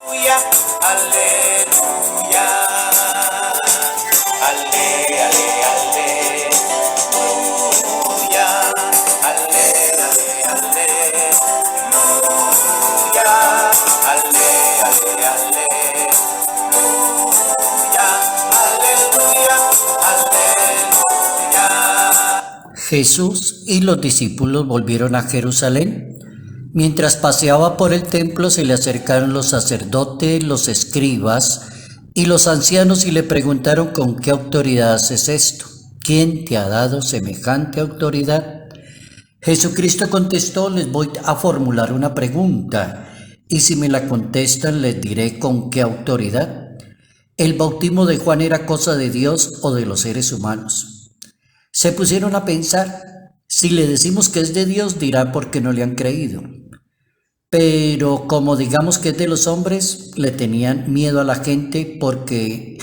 Aleluya, aleluya, ale, ale, aleluya, ale, ale, aleluya, ale, ale, aleluya, aleluya, aleluya. Jesús y los discípulos volvieron a Jerusalén. Mientras paseaba por el templo se le acercaron los sacerdotes, los escribas y los ancianos y le preguntaron: ¿con qué autoridad haces esto? ¿Quién te ha dado semejante autoridad? Jesucristo contestó: les voy a formular una pregunta y si me la contestan les diré con qué autoridad. ¿El bautismo de Juan era cosa de Dios o de los seres humanos? Se pusieron a pensar: si le decimos que es de Dios, dirá por qué no le han creído. Pero como digamos que es de los hombres, le tenían miedo a la gente porque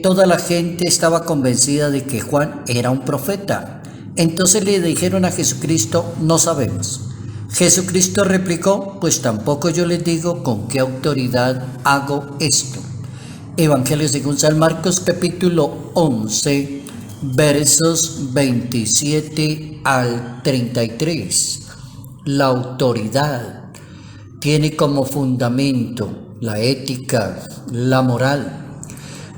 toda la gente estaba convencida de que Juan era un profeta. Entonces le dijeron a Jesucristo: no sabemos. Jesucristo replicó: pues tampoco yo les digo con qué autoridad hago esto. Evangelio según San Marcos, capítulo 11, versos 27 al 33. La autoridad tiene como fundamento la ética, la moral.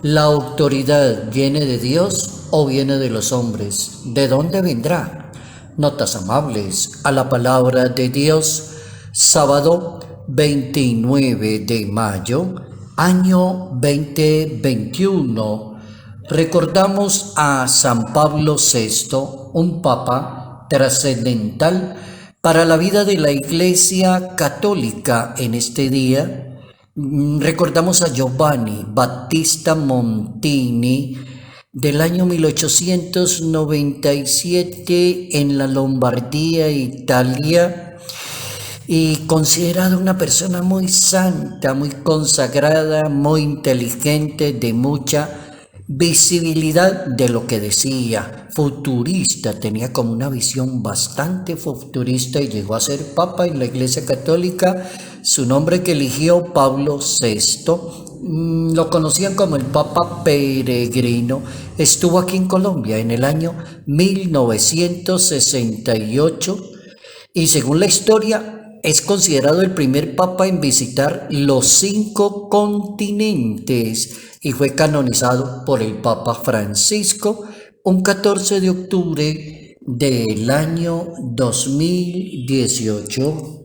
¿La autoridad viene de Dios o viene de los hombres? ¿De dónde vendrá? Notas amables a la palabra de Dios. Sábado 29 de mayo, año 2021. Recordamos a San Pablo VI, un papa trascendental para la vida de la Iglesia Católica. En este día recordamos a Giovanni Battista Montini, del año 1897 en la Lombardía, Italia, y considerado una persona muy santa, muy consagrada, muy inteligente, de mucha visibilidad de lo que decía, futurista, tenía como una visión bastante futurista y llegó a ser papa en la Iglesia Católica. Su nombre que eligió, Pablo VI, lo conocían como el Papa Peregrino. Estuvo aquí en Colombia en el año 1968 y según la historia es considerado el primer papa en visitar los 5 continentes y fue canonizado por el Papa Francisco un 14 de octubre del año 2018.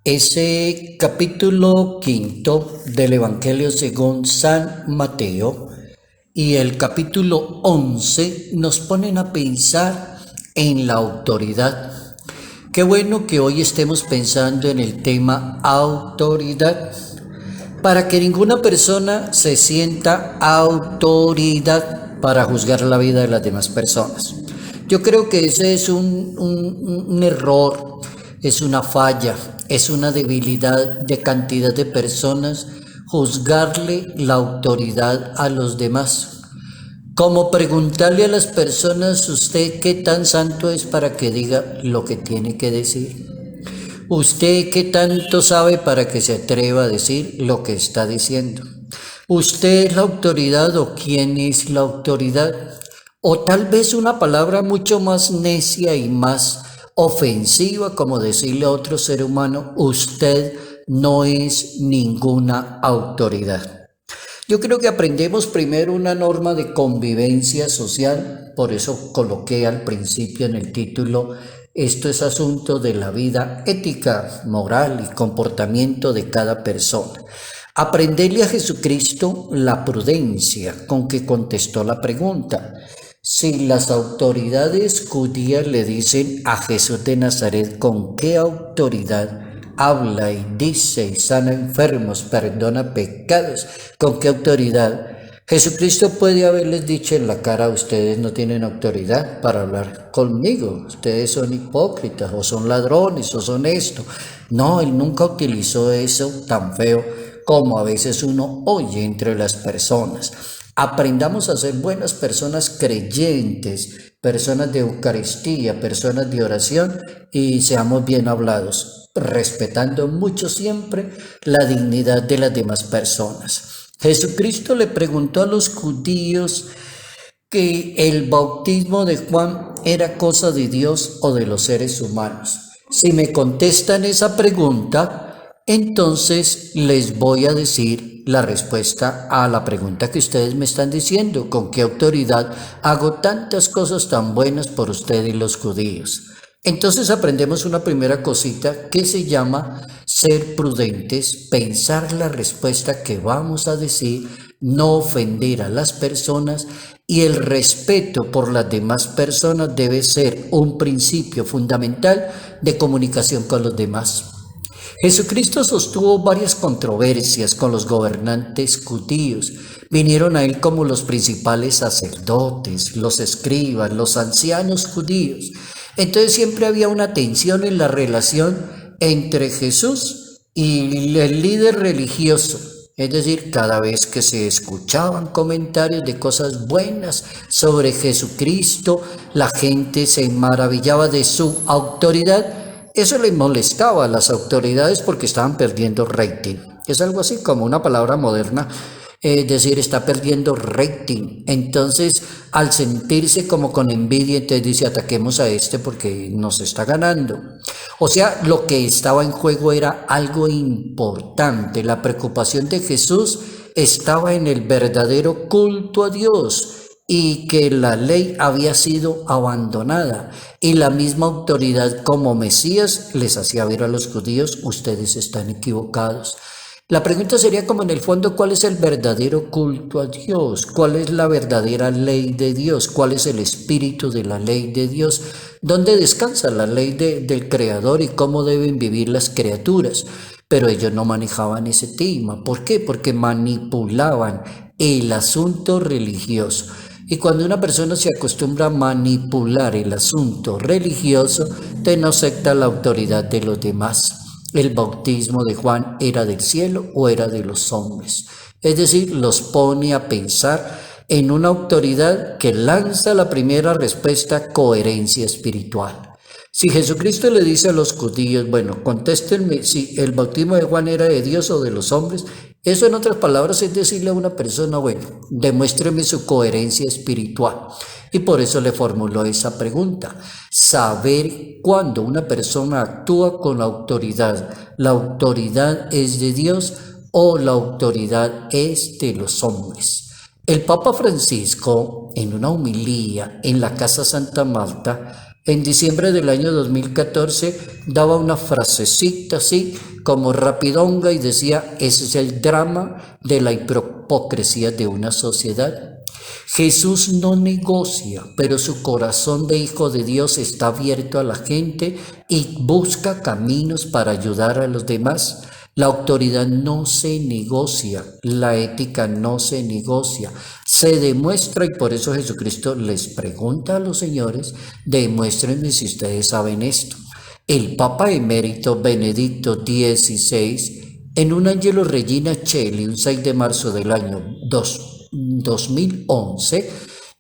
Ese capítulo 5 del Evangelio según San Mateo y el capítulo 11 nos ponen a pensar en la autoridad. Qué bueno que hoy estemos pensando en el tema autoridad, para que ninguna persona se sienta autoridad para juzgar la vida de las demás personas. Yo creo que ese es un error, es una falla, es una debilidad de cantidad de personas juzgarle la autoridad a los demás. Como preguntarle a las personas: ¿usted qué tan santo es para que diga lo que tiene que decir? ¿Usted qué tanto sabe para que se atreva a decir lo que está diciendo? ¿Usted es la autoridad o quién es la autoridad? O tal vez una palabra mucho más necia y más ofensiva, como decirle a otro ser humano: usted no es ninguna autoridad. Yo creo que aprendemos primero una norma de convivencia social, por eso coloqué al principio en el título: esto es asunto de la vida ética, moral y comportamiento de cada persona. Aprenderle a Jesucristo la prudencia con que contestó la pregunta. Si las autoridades judías le dicen a Jesús de Nazaret con qué autoridad habla y dice y sana enfermos, perdona pecados, ¿con qué autoridad? Jesucristo puede haberles dicho en la cara: ustedes no tienen autoridad para hablar conmigo, ustedes son hipócritas o son ladrones o son esto. No, él nunca utilizó eso tan feo como a veces uno oye entre las personas. Aprendamos a ser buenas personas creyentes, personas de Eucaristía, personas de oración y seamos bien hablados, respetando mucho siempre la dignidad de las demás personas. Jesucristo le preguntó a los judíos que el bautismo de Juan era cosa de Dios o de los seres humanos. Si me contestan esa pregunta, entonces les voy a decir la respuesta a la pregunta que ustedes me están diciendo. ¿Con qué autoridad hago tantas cosas tan buenas por ustedes los judíos? Entonces aprendemos una primera cosita que se llama ser prudentes, pensar la respuesta que vamos a decir, no ofender a las personas, y el respeto por las demás personas debe ser un principio fundamental de comunicación con los demás. Jesucristo sostuvo varias controversias con los gobernantes judíos. Vinieron a él como los principales sacerdotes, los escribas, los ancianos judíos. Entonces siempre había una tensión en la relación entre Jesús y el líder religioso. Es decir, cada vez que se escuchaban comentarios de cosas buenas sobre Jesucristo, la gente se maravillaba de su autoridad. Eso les molestaba a las autoridades porque estaban perdiendo rating. Es algo así como una palabra moderna, es decir, está perdiendo rating. Entonces, al sentirse como con envidia, entonces dice, ataquemos a este porque nos está ganando. O sea, lo que estaba en juego era algo importante. La preocupación de Jesús estaba en el verdadero culto a Dios y que la ley había sido abandonada y la misma autoridad como Mesías les hacía ver a los judíos, ustedes están equivocados. La pregunta sería como en el fondo, ¿cuál es el verdadero culto a Dios? ¿Cuál es la verdadera ley de Dios? ¿Cuál es el espíritu de la ley de Dios? ¿Dónde descansa la ley del Creador y cómo deben vivir las criaturas? Pero ellos no manejaban ese tema. ¿Por qué? Porque manipulaban el asunto religioso. Y cuando una persona se acostumbra a manipular el asunto religioso, te no acepta la autoridad de los demás. El bautismo de Juan era del cielo o era de los hombres. Es decir, los pone a pensar en una autoridad que lanza la primera respuesta, coherencia espiritual. Si Jesucristo le dice a los judíos, bueno, contéstenme si el bautismo de Juan era de Dios o de los hombres, eso en otras palabras es decirle a una persona, bueno, demuéstreme su coherencia espiritual. Y por eso le formuló esa pregunta. Saber cuándo una persona actúa con autoridad. ¿La autoridad es de Dios o la autoridad es de los hombres? El Papa Francisco, en una homilía en la Casa Santa Marta, en diciembre del año 2014, daba una frasecita así como rapidonga y decía, ese es el drama de la hipocresía de una sociedad. Jesús no negocia, pero su corazón de hijo de Dios está abierto a la gente y busca caminos para ayudar a los demás. La autoridad no se negocia, la ética no se negocia, se demuestra y por eso Jesucristo les pregunta a los señores, demuéstrenme si ustedes saben esto. El Papa emérito Benedicto XVI, en un Angelo Regina Coeli, un 6 de marzo del año 2011,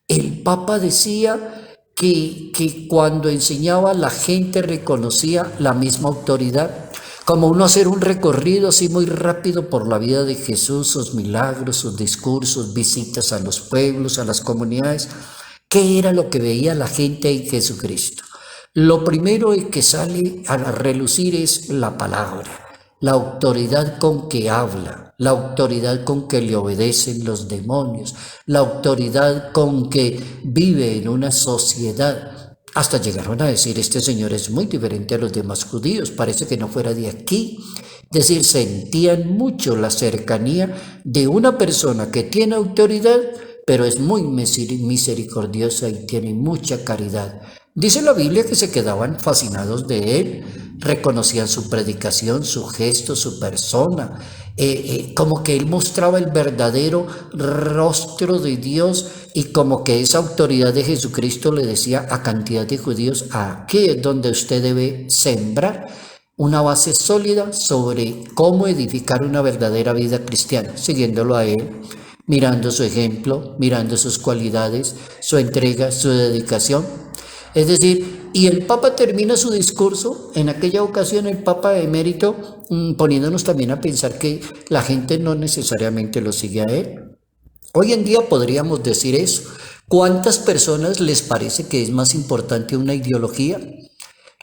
el Papa decía que cuando enseñaba la gente reconocía la misma autoridad. Como uno hacer un recorrido así muy rápido por la vida de Jesús, sus milagros, sus discursos, visitas a los pueblos, a las comunidades. ¿Qué era lo que veía la gente en Jesucristo? Lo primero que sale a relucir es la palabra, la autoridad con que habla, la autoridad con que le obedecen los demonios, la autoridad con que vive en una sociedad. Hasta llegaron a decir, este señor es muy diferente a los demás judíos, parece que no fuera de aquí. Es decir, sentían mucho la cercanía de una persona que tiene autoridad, pero es muy misericordiosa y tiene mucha caridad. Dice la Biblia que se quedaban fascinados de él, reconocían su predicación, su gesto, su persona, como que él mostraba el verdadero rostro de Dios y como que esa autoridad de Jesucristo le decía a cantidad de judíos, aquí es donde usted debe sembrar una base sólida sobre cómo edificar una verdadera vida cristiana, siguiéndolo a él. mirando su ejemplo, mirando sus cualidades, su entrega, su dedicación. Es decir, y el Papa termina su discurso, en aquella ocasión el Papa emérito, poniéndonos también a pensar que la gente no necesariamente lo sigue a él. Hoy en día podríamos decir eso. ¿Cuántas personas les parece que es más importante una ideología?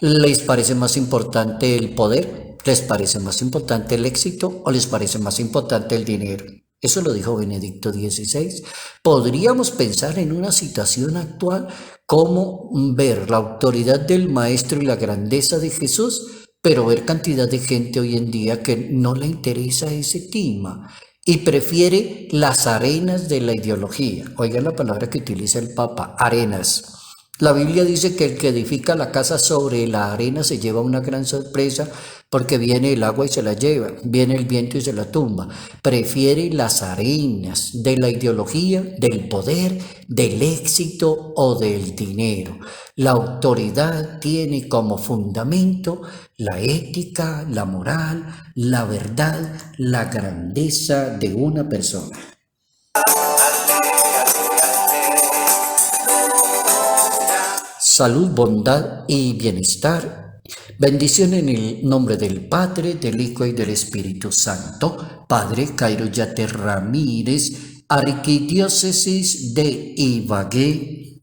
¿Les parece más importante el poder? ¿Les parece más importante el éxito? ¿O les parece más importante el dinero? Eso lo dijo Benedicto XVI. Podríamos pensar en una situación actual como ver la autoridad del Maestro y la grandeza de Jesús, pero ver cantidad de gente hoy en día que no le interesa ese tema y prefiere las arenas de la ideología. Oigan la palabra que utiliza el Papa, arenas. La Biblia dice que el que edifica la casa sobre la arena se lleva una gran sorpresa porque viene el agua y se la lleva, viene el viento y se la tumba. Prefiere las arenas de la ideología, del poder, del éxito o del dinero. La autoridad tiene como fundamento la ética, la moral, la verdad, la grandeza de una persona. Salud, bondad y bienestar. Bendición en el nombre del Padre, del Hijo y del Espíritu Santo. Padre Cairo Yate Ramírez, Arquidiócesis de Ibagué.